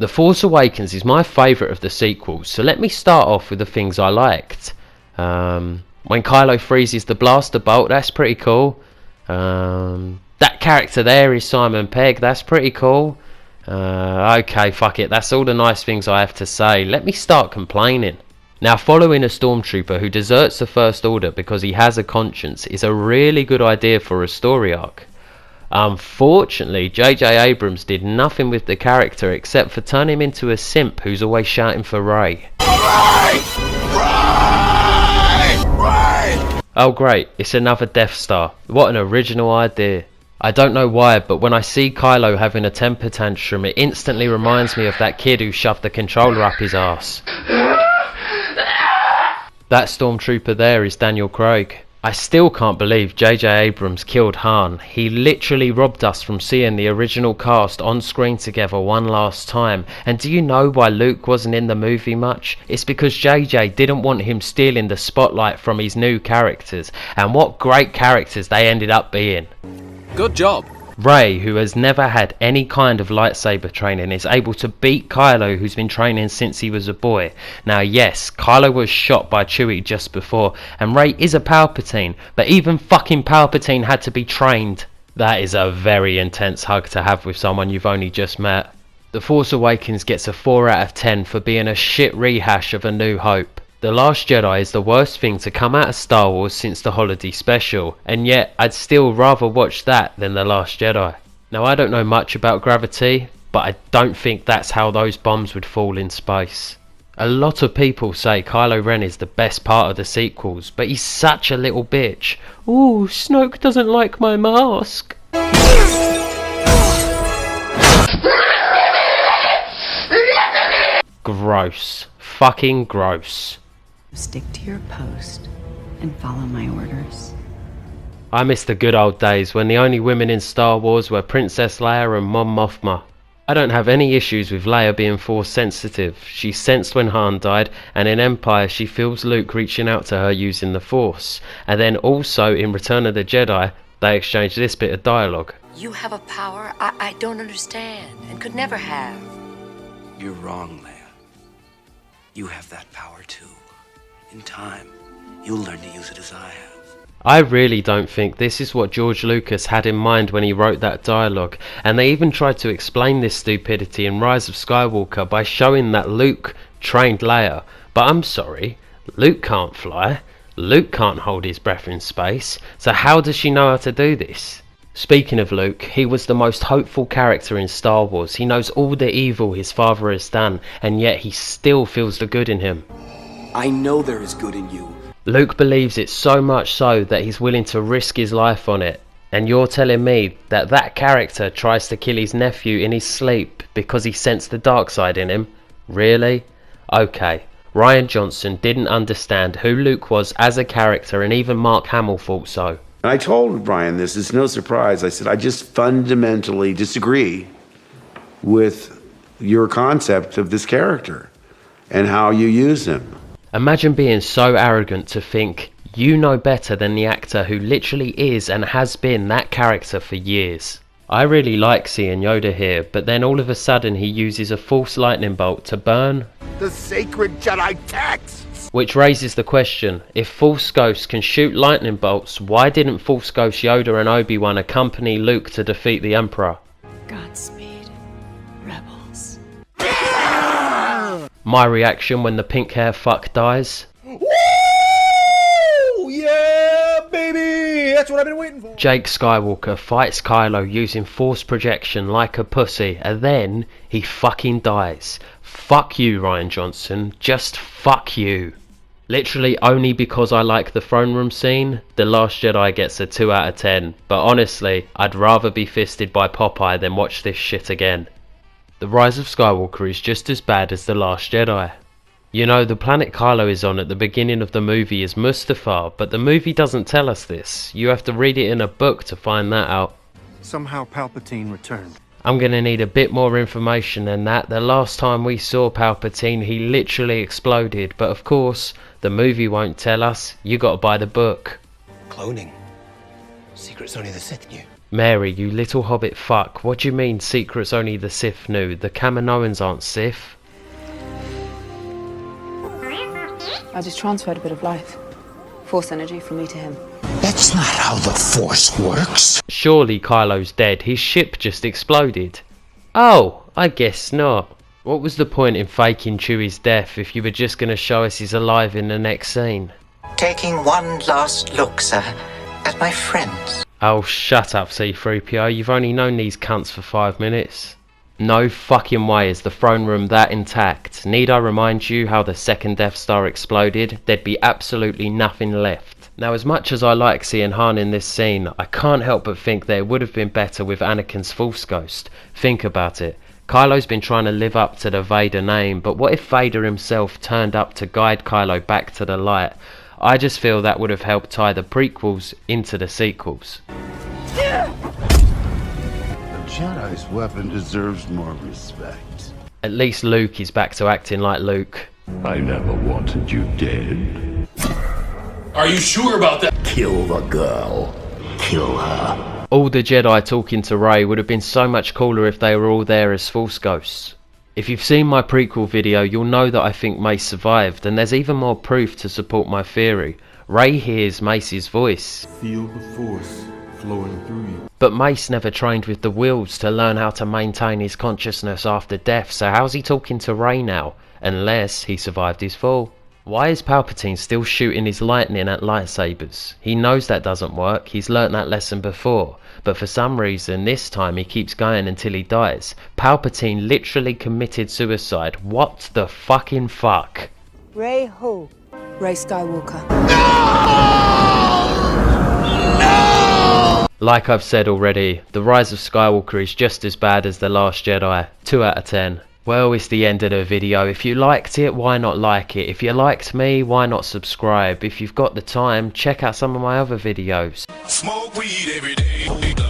The Force Awakens is my favourite of the sequels, so let me start off with the things I liked. When Kylo freezes the blaster bolt, that's pretty cool. That character there is Simon Pegg, that's pretty cool. Okay, fuck it, that's all the nice things I have to say. Let me start complaining. Now, following a stormtrooper who deserts the First Order because he has a conscience is a really good idea for a story arc. Unfortunately, J.J. Abrams did nothing with the character except for turn him into a simp who's always shouting for Rey. Rey! Oh great, it's another Death Star. What an original idea. I don't know why, but when I see Kylo having a temper tantrum, it instantly reminds me of that kid who shoved the controller up his arse. That stormtrooper there is Daniel Craig. I still can't believe J.J. Abrams killed Han. He literally robbed us from seeing the original cast on screen together one last time. And do you know why Luke wasn't in the movie much? It's because J.J. didn't want him stealing the spotlight from his new characters. And what great characters they ended up being. Good job. Rey, who has never had any kind of lightsaber training, is able to beat Kylo, who's been training since he was a boy. Now yes, Kylo was shot by Chewie just before, and Rey is a Palpatine, but even fucking Palpatine had to be trained. That is a very intense hug to have with someone you've only just met. The Force Awakens gets a 4 out of 10 for being a shit rehash of A New Hope. The Last Jedi is the worst thing to come out of Star Wars since the holiday special, and yet I'd still rather watch that than The Last Jedi. Now I don't know much about gravity, but I don't think that's how those bombs would fall in space. A lot of people say Kylo Ren is the best part of the sequels, but he's such a little bitch. Ooh, Snoke doesn't like my mask. Gross. Fucking gross. Stick to your post and follow my orders. I miss the good old days when the only women in Star Wars were Princess Leia and Mon Mothma. I don't have any issues with Leia being Force sensitive. She sensed when Han died, and in Empire she feels Luke reaching out to her using the Force. And then also in Return of the Jedi, they exchange this bit of dialogue. You have a power I don't understand and could never have. You're wrong, Leia. You have that power too. In time, you'll learn to use it as I have. I really don't think this is what George Lucas had in mind when he wrote that dialogue, and they even tried to explain this stupidity in Rise of Skywalker by showing that Luke trained Leia. But I'm sorry, Luke can't fly, Luke can't hold his breath in space, so how does she know how to do this? Speaking of Luke, he was the most hopeful character in Star Wars. He knows all the evil his father has done, and yet he still feels the good in him. I know there is good in you. Luke believes it so much so that he's willing to risk his life on it. And you're telling me that that character tries to kill his nephew in his sleep because he sensed the dark side in him? Really? Okay. Rian Johnson didn't understand who Luke was as a character, and even Mark Hamill thought so. I told Brian this, it's no surprise. I said, I just fundamentally disagree with your concept of this character and how you use him. Imagine being so arrogant to think you know better than the actor who literally is and has been that character for years. I really like seeing Yoda here, but then all of a sudden he uses a Force lightning bolt to burn the sacred Jedi texts! Which raises the question, if Force Ghosts can shoot lightning bolts, why didn't Force Ghost Yoda and Obi-Wan accompany Luke to defeat the Emperor? Godspeed, rebels. My reaction when the pink hair fuck dies? Woo! Yeah, baby! That's what I've been waiting for. Jake Skywalker fights Kylo using Force projection like a pussy, and then he fucking dies. Fuck you, Rian Johnson. Just fuck you. Literally only because I like the throne room scene, The Last Jedi gets a 2 out of 10, but honestly, I'd rather be fisted by Popeye than watch this shit again. The Rise of Skywalker is just as bad as The Last Jedi. You know, the planet Kylo is on at the beginning of the movie is Mustafar, but the movie doesn't tell us this. You have to read it in a book to find that out. Somehow Palpatine returned. I'm gonna need a bit more information than that. The last time we saw Palpatine, he literally exploded, but of course, the movie won't tell us. You gotta buy the book. Cloning. Secrets only the Sith knew. Mary, you little hobbit fuck, what do you mean secrets only the Sith knew? The Kaminoans aren't Sith. I just transferred a bit of life. Force energy from me to him. That's not how the Force works. Surely Kylo's dead, his ship just exploded. Oh, I guess not. What was the point in faking Chewie's death if you were just going to show us he's alive in the next scene? Taking one last look, sir, at my friends. Oh, shut up, C-3PO, you've only known these cunts for 5 minutes. No fucking way is the throne room that intact. Need I remind you how the second Death Star exploded? There'd be absolutely nothing left. Now, as much as I like seeing Han in this scene, I can't help but think that it would have been better with Anakin's Force Ghost. Think about it. Kylo's been trying to live up to the Vader name, but what if Vader himself turned up to guide Kylo back to the light? I just feel that would have helped tie the prequels into the sequels. Jedi's weapon deserves more respect. At least Luke is back to acting like Luke. I never wanted you dead. Are you sure about that? Kill the girl. Kill her. All the Jedi talking to Rey would have been so much cooler if they were all there as Force Ghosts. If you've seen my prequel video, you'll know that I think Mace survived, and there's even more proof to support my theory. Rey hears Mace's voice. Feel the Force flowing through you. But Mace never trained with the Wills to learn how to maintain his consciousness after death, so how's he talking to Rey now? Unless he survived his fall. Why is Palpatine still shooting his lightning at lightsabers? He knows that doesn't work, he's learnt that lesson before. But for some reason, this time he keeps going until he dies. Palpatine literally committed suicide. What the fucking fuck? Rey who? Rey Skywalker. Like I've said already, The Rise of Skywalker is just as bad as The Last Jedi. 2 out of 10. Well, it's the end of the video. If you liked it, why not like it? If you liked me, why not subscribe? If you've got the time, check out some of my other videos. Smoke weed every day.